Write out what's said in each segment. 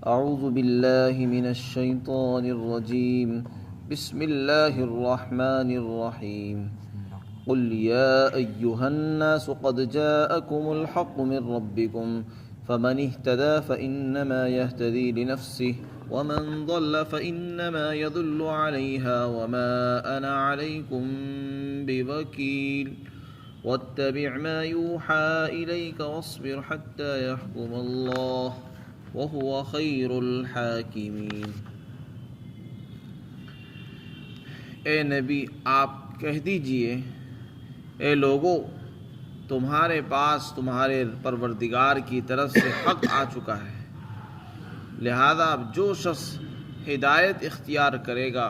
اعوذ باللہ من الشیطان الرجیم بسم اللہ الرحمن الرحیم قل یا ایہا الناس قد جاءکم الحق من ربکم فمن اهتدى فإنما يهتدي لنفسه ومن ضل فإنما يضل عليها وما أنا عليكم بوكيل واتبع ما يوحى إليك واصبر حتى يحكم الله وهو خير الحاكمين۔ اے نبی آپ کہہ دیجئے، اے لوگو تمہارے پاس تمہارے پروردگار کی طرف سے حق آ چکا ہے، لہذا اب جو شخص ہدایت اختیار کرے گا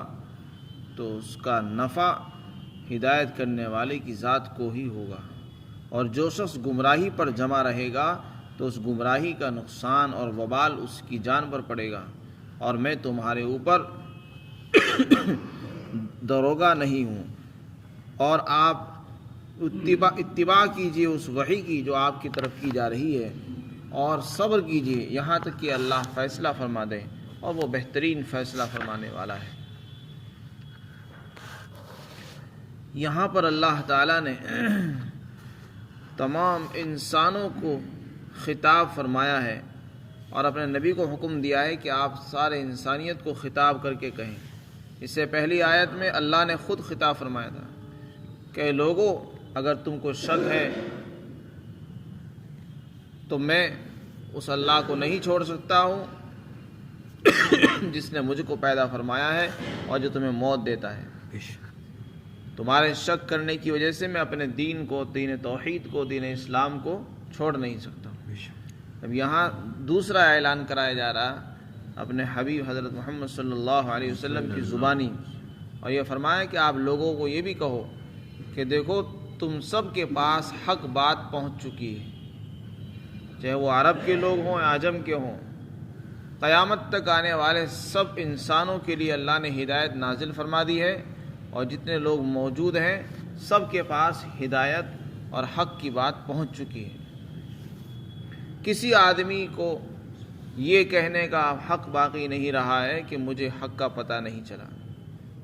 تو اس کا نفع ہدایت کرنے والے کی ذات کو ہی ہوگا، اور جو شخص گمراہی پر جمع رہے گا تو اس گمراہی کا نقصان اور وبال اس کی جان پر پڑے گا، اور میں تمہارے اوپر داروغہ نہیں ہوں۔ اور آپ اتباع کیجئے اس وحی کی جو آپ کی طرف کی جا رہی ہے، اور صبر کیجئے یہاں تک کہ اللہ فیصلہ فرما دے، اور وہ بہترین فیصلہ فرمانے والا ہے۔ یہاں پر اللہ تعالیٰ نے تمام انسانوں کو خطاب فرمایا ہے، اور اپنے نبی کو حکم دیا ہے کہ آپ سارے انسانیت کو خطاب کر کے کہیں۔ اس سے پہلی آیت میں اللہ نے خود خطاب فرمایا تھا کہ لوگو اگر تم کو شک ہے تو میں اس اللہ کو نہیں چھوڑ سکتا ہوں جس نے مجھ کو پیدا فرمایا ہے اور جو تمہیں موت دیتا ہے۔ تمہارے شک کرنے کی وجہ سے میں اپنے دین کو، دین توحید کو، دین اسلام کو چھوڑ نہیں سکتا ہوں۔ اب یہاں دوسرا اعلان کرایا جا رہا اپنے حبیب حضرت محمد صلی اللہ علیہ وسلم کی زبانی، اور یہ فرمایا کہ آپ لوگوں کو یہ بھی کہو کہ دیکھو تم سب کے پاس حق بات پہنچ چکی ہے، چاہے وہ عرب کے لوگ ہوں یا عجم کے ہوں، قیامت تک آنے والے سب انسانوں کے لیے اللہ نے ہدایت نازل فرما دی ہے، اور جتنے لوگ موجود ہیں سب کے پاس ہدایت اور حق کی بات پہنچ چکی ہے۔ کسی آدمی کو یہ کہنے کا حق باقی نہیں رہا ہے کہ مجھے حق کا پتہ نہیں چلا،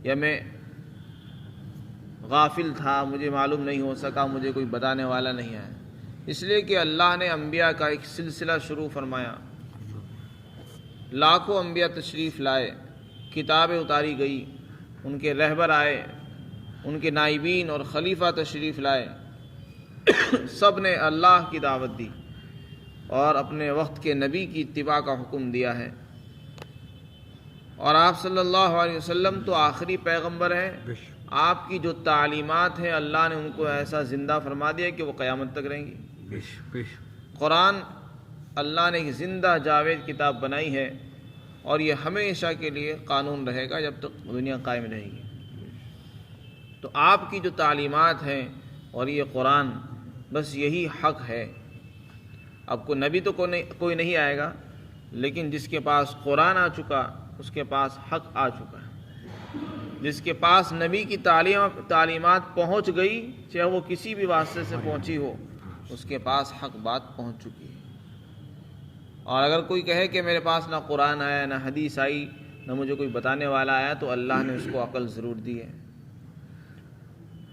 یا میں غافل تھا، مجھے معلوم نہیں ہو سکا، مجھے کوئی بتانے والا نہیں آیا۔ اس لیے کہ اللہ نے انبیاء کا ایک سلسلہ شروع فرمایا، لاکھوں انبیاء تشریف لائے، کتابیں اتاری گئی، ان کے رہبر آئے، ان کے نائبین اور خلیفہ تشریف لائے، سب نے اللہ کی دعوت دی اور اپنے وقت کے نبی کی اتباع کا حکم دیا ہے، اور آپ صلی اللہ علیہ وسلم تو آخری پیغمبر ہیں۔ آپ کی جو تعلیمات ہیں اللہ نے ان کو ایسا زندہ فرما دیا کہ وہ قیامت تک رہیں گی۔ قرآن اللہ نے ایک زندہ جاوید کتاب بنائی ہے، اور یہ ہمیشہ کے لیے قانون رہے گا جب تک دنیا قائم رہے گی۔ تو آپ کی جو تعلیمات ہیں اور یہ قرآن، بس یہی حق ہے۔ اب کوئی نبی تو کوئی نہیں آئے گا، لیکن جس کے پاس قرآن آ چکا اس کے پاس حق آ چکا ہے۔ جس کے پاس نبی کی تعلیمات پہنچ گئی، چاہے وہ کسی بھی واسطے سے پہنچی ہو، اس کے پاس حق بات پہنچ چکی ہے۔ اور اگر کوئی کہے کہ میرے پاس نہ قرآن آیا، نہ حدیث آئی، نہ مجھے کوئی بتانے والا آیا، تو اللہ نے اس کو عقل ضرور دی ہے۔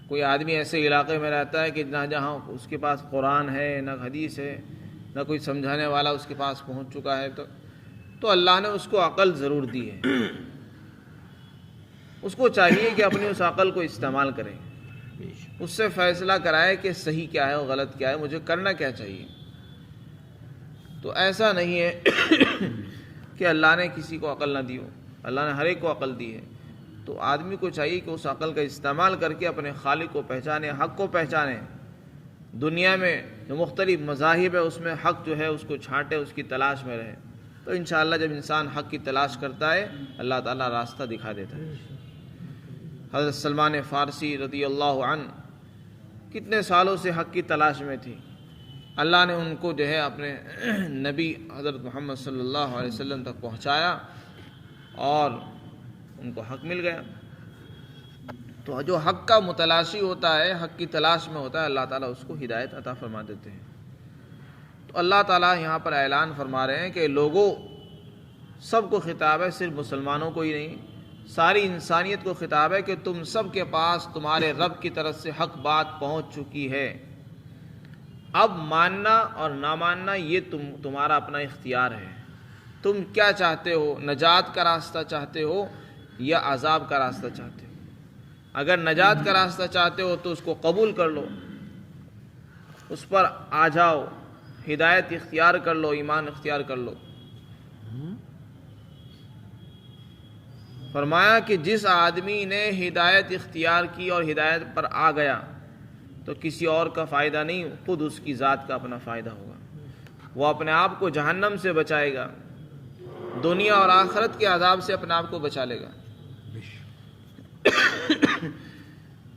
کوئی آدمی ایسے علاقے میں رہتا ہے کہ جہاں اس کے پاس قرآن ہے، نہ حدیث ہے، نہ کوئی سمجھانے والا اس کے پاس پہنچ چکا ہے، تو اللہ نے اس کو عقل ضرور دی ہے۔ اس کو چاہیے کہ اپنی اس عقل کو استعمال کرے، اس سے فیصلہ کرائے کہ صحیح کیا ہے اور غلط کیا ہے، مجھے کرنا کیا چاہیے۔ تو ایسا نہیں ہے کہ اللہ نے کسی کو عقل نہ دی ہو، اللہ نے ہر ایک کو عقل دی ہے۔ تو آدمی کو چاہیے کہ اس عقل کا استعمال کر کے اپنے خالق کو پہچانے، حق کو پہچانے۔ دنیا میں جو مختلف مذاہب ہے اس میں حق جو ہے اس کو چھانٹے، اس کی تلاش میں رہے، تو انشاءاللہ جب انسان حق کی تلاش کرتا ہے اللہ تعالیٰ راستہ دکھا دیتا ہے۔ حضرت سلمان فارسی رضی اللہ عنہ کتنے سالوں سے حق کی تلاش میں تھی، اللہ نے ان کو جو ہے اپنے نبی حضرت محمد صلی اللہ علیہ وسلم تک پہنچایا، اور ان کو حق مل گیا۔ تو جو حق کا متلاشی ہوتا ہے، حق کی تلاش میں ہوتا ہے، اللہ تعالیٰ اس کو ہدایت عطا فرما دیتے ہیں۔ تو اللہ تعالیٰ یہاں پر اعلان فرما رہے ہیں کہ لوگوں سب کو خطاب ہے، صرف مسلمانوں کو ہی نہیں، ساری انسانیت کو خطاب ہے کہ تم سب کے پاس تمہارے رب کی طرف سے حق بات پہنچ چکی ہے، اب ماننا اور نہ ماننا یہ تمہارا اپنا اختیار ہے۔ تم کیا چاہتے ہو، نجات کا راستہ چاہتے ہو یا عذاب کا راستہ چاہتے ہو؟ اگر نجات کا راستہ چاہتے ہو تو اس کو قبول کر لو، اس پر آ جاؤ، ہدایت اختیار کر لو، ایمان اختیار کر لو۔ فرمایا کہ جس آدمی نے ہدایت اختیار کی اور ہدایت پر آ گیا تو کسی اور کا فائدہ نہیں، خود اس کی ذات کا اپنا فائدہ ہوگا۔ وہ اپنے آپ کو جہنم سے بچائے گا، دنیا اور آخرت کے عذاب سے اپنے آپ کو بچا لے گا۔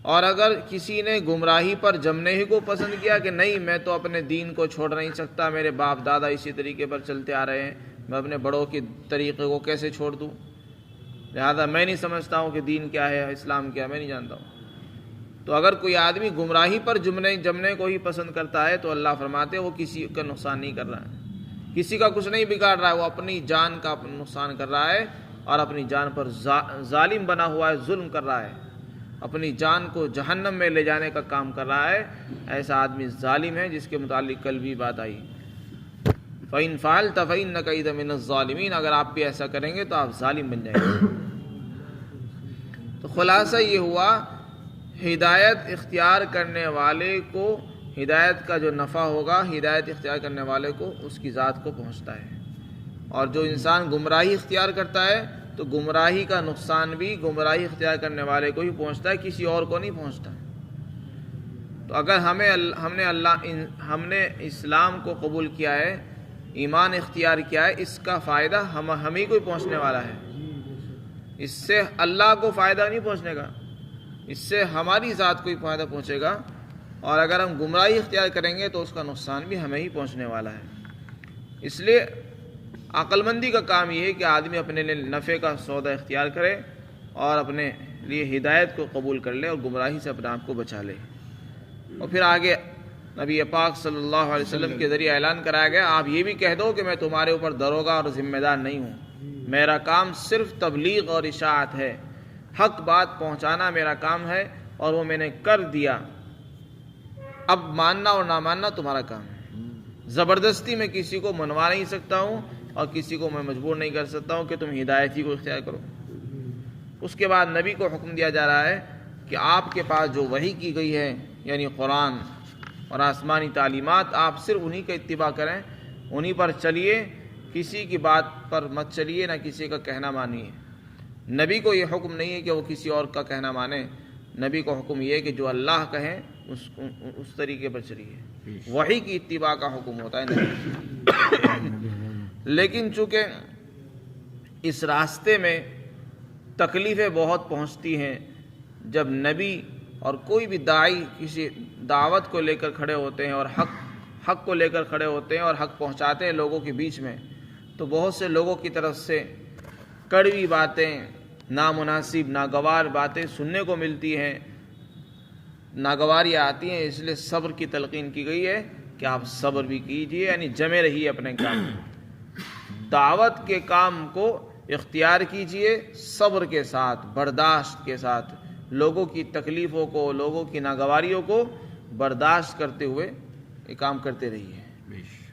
اور اگر کسی نے گمراہی پر جمنے ہی کو پسند کیا کہ نہیں میں تو اپنے دین کو چھوڑ نہیں سکتا، میرے باپ دادا اسی طریقے پر چلتے آ رہے ہیں، میں اپنے بڑوں کے طریقے کو کیسے چھوڑ دوں، لہذا میں نہیں سمجھتا ہوں کہ دین کیا ہے، اسلام کیا ہے، میں نہیں جانتا ہوں۔ تو اگر کوئی آدمی گمراہی پر جمنے کو ہی پسند کرتا ہے تو اللہ فرماتے ہیں وہ کسی کا نقصان نہیں کر رہا ہے، کسی کا کچھ نہیں بگاڑ رہا ہے، وہ اپنی جان کا نقصان کر رہا ہے اور اپنی جان پر ظالم بنا ہوا ہے، ظلم کر رہا ہے، اپنی جان کو جہنم میں لے جانے کا کام کر رہا ہے۔ ایسا آدمی ظالم ہے جس کے متعلق کل بھی بات آئی، فَإِنْ فَعَلْتَ فَإِنَّكَ إِذًا مِنَ الظَّالِمِينَ، اگر آپ بھی ایسا کریں گے تو آپ ظالم بن جائیں گے۔ تو خلاصہ یہ ہوا، ہدایت اختیار کرنے والے کو ہدایت کا جو نفع ہوگا، ہدایت اختیار کرنے والے کو اس کی ذات کو پہنچتا ہے، اور جو انسان گمراہی اختیار کرتا ہے تو گمراہی کا نقصان بھی گمراہی اختیار کرنے والے کو ہی پہنچتا ہے، کسی اور کو نہیں پہنچتا۔ تو اگر ہم نے اسلام کو قبول کیا ہے، ایمان اختیار کیا ہے، اس کا فائدہ ہمیں کو ہی پہنچنے والا ہے، اس سے اللہ کو فائدہ نہیں پہنچنے گا، اس سے ہماری ذات کو ہی فائدہ پہنچے گا، اور اگر ہم گمراہی اختیار کریں گے تو اس کا نقصان بھی ہمیں ہی پہنچنے والا ہے۔ اس لیے عقل مندی کا کام یہ ہے کہ آدمی اپنے لیے نفع کا سودا اختیار کرے اور اپنے لیے ہدایت کو قبول کر لے اور گمراہی سے اپنے آپ کو بچا لے۔ اور پھر آگے نبی پاک صلی اللہ علیہ وسلم کے ذریعے اعلان کرایا گیا، آپ یہ بھی کہہ دو کہ میں تمہارے اوپر داروغہ اور ذمہ دار نہیں ہوں، میرا کام صرف تبلیغ اور اشاعت ہے، حق بات پہنچانا میرا کام ہے اور وہ میں نے کر دیا، اب ماننا اور نہ ماننا تمہارا کام ہے۔ زبردستی میں کسی کو منوا نہیں سکتا ہوں اور کسی کو میں مجبور نہیں کر سکتا ہوں کہ تم ہدایت ہی کو اختیار کرو۔ اس کے بعد نبی کو حکم دیا جا رہا ہے کہ آپ کے پاس جو وحی کی گئی ہے یعنی قرآن اور آسمانی تعلیمات، آپ صرف انہی کا اتباع کریں، انہی پر چلیے، کسی کی بات پر مت چلیے، نہ کسی کا کہنا مانیے۔ نبی کو یہ حکم نہیں ہے کہ وہ کسی اور کا کہنا مانے، نبی کو حکم یہ ہے کہ جو اللہ کہے اس طریقے پر چلیے، وحی کی اتباع کا حکم ہوتا ہے نبی۔ لیکن چونکہ اس راستے میں تکلیفیں بہت پہنچتی ہیں، جب نبی اور کوئی بھی داعی کسی دعوت کو لے کر کھڑے ہوتے ہیں اور حق کو لے کر کھڑے ہوتے ہیں اور حق پہنچاتے ہیں لوگوں کے بیچ میں، تو بہت سے لوگوں کی طرف سے کڑوی باتیں، نامناسب ناگوار باتیں سننے کو ملتی ہیں، ناگواریاں آتی ہیں، اس لیے صبر کی تلقین کی گئی ہے کہ آپ صبر بھی کیجئے، یعنی جمے رہیے اپنے کام میں، دعوت کے کام کو اختیار کیجئے، صبر کے ساتھ، برداشت کے ساتھ، لوگوں کی تکلیفوں کو، لوگوں کی ناگواریوں کو برداشت کرتے ہوئے یہ کام کرتے رہیے۔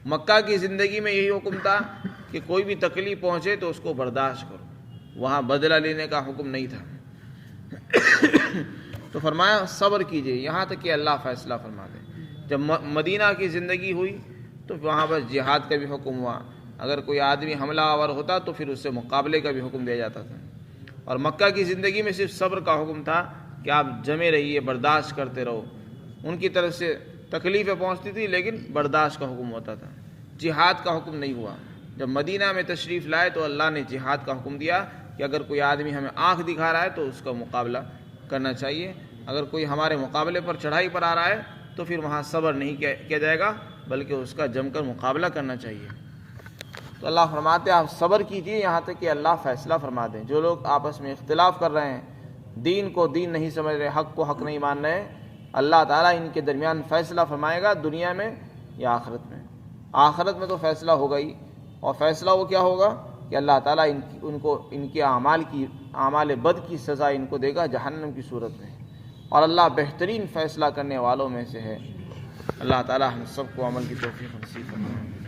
مکہ کی زندگی میں یہی حکم تھا کہ کوئی بھی تکلیف پہنچے تو اس کو برداشت کرو، وہاں بدلہ لینے کا حکم نہیں تھا۔ تو فرمایا صبر کیجئے یہاں تک کہ اللہ فیصلہ فرما دے۔ جب مدینہ کی زندگی ہوئی تو وہاں پر جہاد کا بھی حکم ہوا، اگر کوئی آدمی حملہ آور ہوتا تو پھر اس سے مقابلے کا بھی حکم دیا جاتا تھا، اور مکہ کی زندگی میں صرف صبر کا حکم تھا کہ آپ جمے رہیے، برداشت کرتے رہو۔ ان کی طرف سے تکلیفیں پہنچتی تھی لیکن برداشت کا حکم ہوتا تھا، جہاد کا حکم نہیں ہوا۔ جب مدینہ میں تشریف لائے تو اللہ نے جہاد کا حکم دیا کہ اگر کوئی آدمی ہمیں آنکھ دکھا رہا ہے تو اس کا مقابلہ کرنا چاہیے، اگر کوئی ہمارے مقابلے پر چڑھائی پر آ رہا ہے تو پھر وہاں صبر نہیں کیا جائے گا بلکہ اس کا جم کر مقابلہ کرنا چاہیے۔ تو اللہ فرماتے ہیں آپ صبر کیجئے یہاں تک کہ اللہ فیصلہ فرما دیں۔ جو لوگ آپس میں اختلاف کر رہے ہیں، دین کو دین نہیں سمجھ رہے، حق کو حق نہیں مان رہے، اللہ تعالیٰ ان کے درمیان فیصلہ فرمائے گا، دنیا میں یا آخرت میں۔ آخرت میں تو فیصلہ ہوگا ہی، اور فیصلہ وہ کیا ہوگا کہ اللہ تعالیٰ ان کے اعمال بد کی سزا ان کو دے گا جہنم کی صورت میں، اور اللہ بہترین فیصلہ کرنے والوں میں سے ہے۔ اللہ تعالیٰ ہم سب کو عمل کی توفیق نصیب فرمائے۔